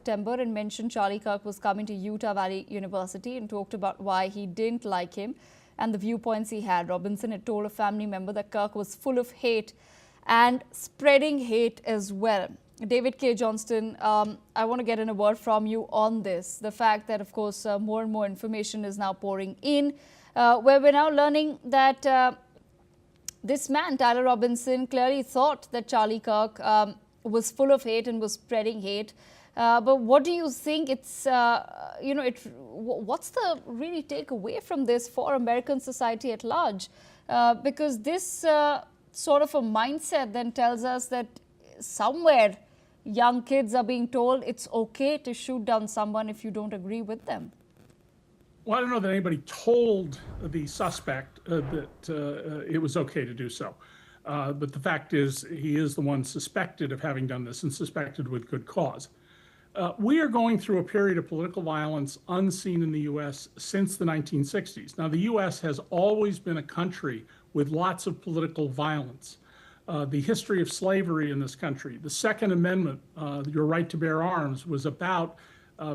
September and mentioned Charlie Kirk was coming to Utah Valley University and talked about why he didn't like him and the viewpoints he had. Robinson had told a family member that Kirk was full of hate and spreading hate as well. David K. Johnston, I want to get in a word from you on this. The fact that, of course, more and more information is now pouring in, where we're now learning that this man, Tyler Robinson, clearly thought that Charlie Kirk was full of hate and was spreading hate. But what do you think what's the really takeaway from this for American society at large? Because this sort of a mindset then tells us that somewhere young kids are being told it's okay to shoot down someone if you don't agree with them. Well, I don't know that anybody told the suspect that it was okay to do so. But the fact is, he is the one suspected of having done this and suspected with good cause. We are going through a period of political violence unseen in the U.S. since the 1960s. Now, the U.S. has always been a country with lots of political violence. The history of slavery in this country, the Second Amendment, your right to bear arms, was about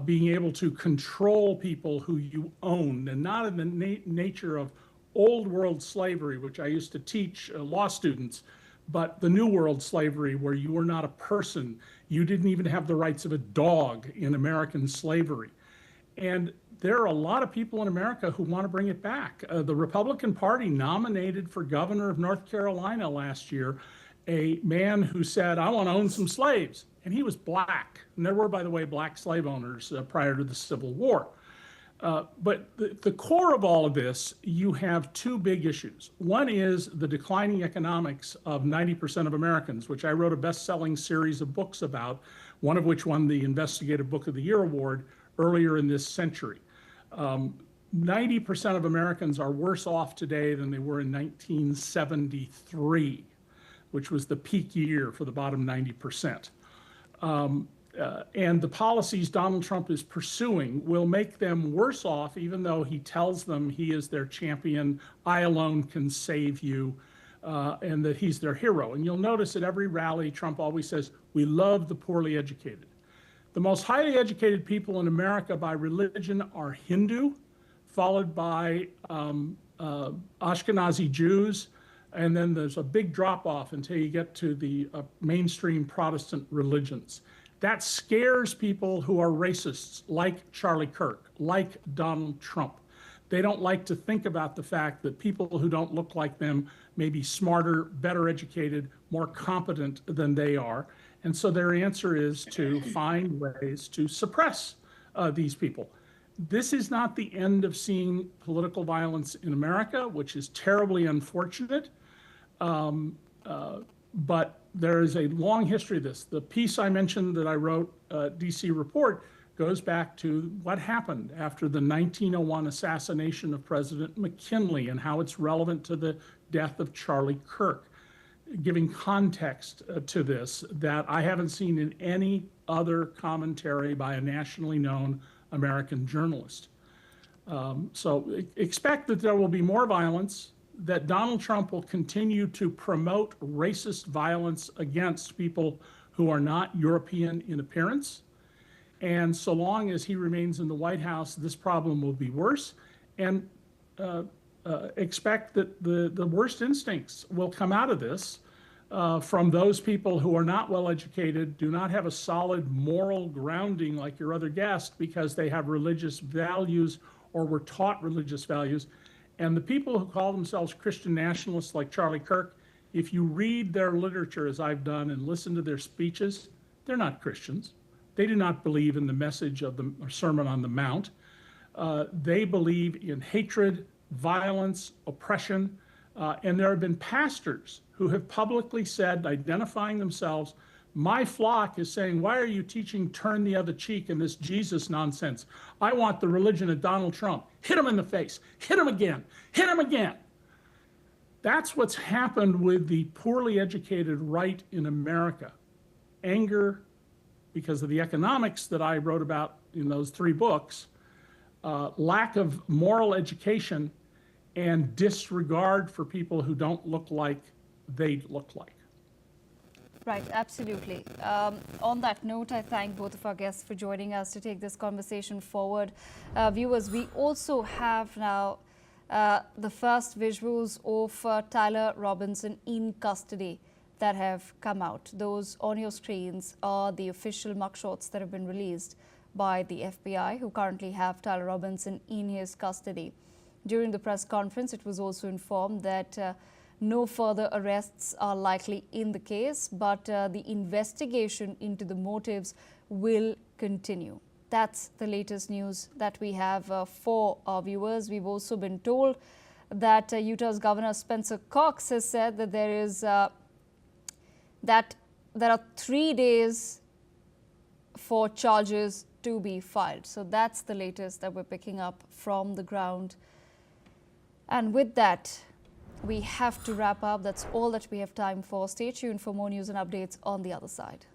being able to control people who you owned, and not in the nature of old world slavery, which I used to teach law students, but the new world slavery where you were not a person. You didn't even have the rights of a dog in American slavery. And there are a lot of people in America who want to bring it back. The Republican Party nominated for governor of North Carolina last year a man who said, I want to own some slaves. And he was black. And there were, by the way, black slave owners prior to the Civil War. But the core of all of this, you have two big issues. One is the declining economics of 90% of Americans, which I wrote a best-selling series of books about, one of which won the Investigative Book of the Year award earlier in this century. 90% of Americans are worse off today than they were in 1973, which was the peak year for the bottom 90%. And the policies Donald Trump is pursuing will make them worse off, even though he tells them he is their champion, I alone can save you, and that he's their hero. And you'll notice at every rally, Trump always says, we love the poorly educated. The most highly educated people in America by religion are Hindu, followed by Ashkenazi Jews, and then there's a big drop-off until you get to the mainstream Protestant religions. That scares people who are racists, like Charlie Kirk, like Donald Trump. They don't like to think about the fact that people who don't look like them may be smarter, better educated, more competent than they are. And so their answer is to find ways to suppress these people. This is not the end of seeing political violence in America, which is terribly unfortunate. But there is a long history of this. The piece I mentioned that I wrote, DC Report, goes back to what happened after the 1901 assassination of President McKinley and how it's relevant to the death of Charlie Kirk, giving context to this that I haven't seen in any other commentary by a nationally known American journalist. So expect that there will be more violence, that Donald Trump will continue to promote racist violence against people who are not European in appearance. And so long as he remains in the White House, this problem will be worse. And expect that the worst instincts will come out of this from those people who are not well educated, do not have a solid moral grounding like your other guest because they have religious values or were taught religious values. And the people who call themselves Christian nationalists like Charlie Kirk, if you read their literature as I've done and listen to their speeches, they're not Christians. They do not believe in the message of the Sermon on the Mount. They believe in hatred, violence, oppression, and there have been pastors who have publicly said, identifying themselves, my flock is saying, why are you teaching turn the other cheek in this Jesus nonsense? I want the religion of Donald Trump. Hit him in the face. Hit him again. Hit him again. That's what's happened with the poorly educated right in America. Anger because of the economics that I wrote about in those 3 books, lack of moral education, and disregard for people who don't look like they look like. Right, absolutely. On that note, I thank both of our guests for joining us to take this conversation forward. Viewers, we also have now the first visuals of Tyler Robinson in custody that have come out. Those on your screens are the official mugshots that have been released by the FBI, who currently have Tyler Robinson in his custody. During the press conference, it was also informed that no further arrests are likely in the case, but the investigation into the motives will continue. That's the latest news that we have for our viewers. We've also been told that Utah's Governor Spencer Cox has said that there are 3 days for charges to be filed. So that's the latest that we're picking up from the ground. And with that, we have to wrap up. That's all that we have time for. Stay tuned for more news and updates on the other side.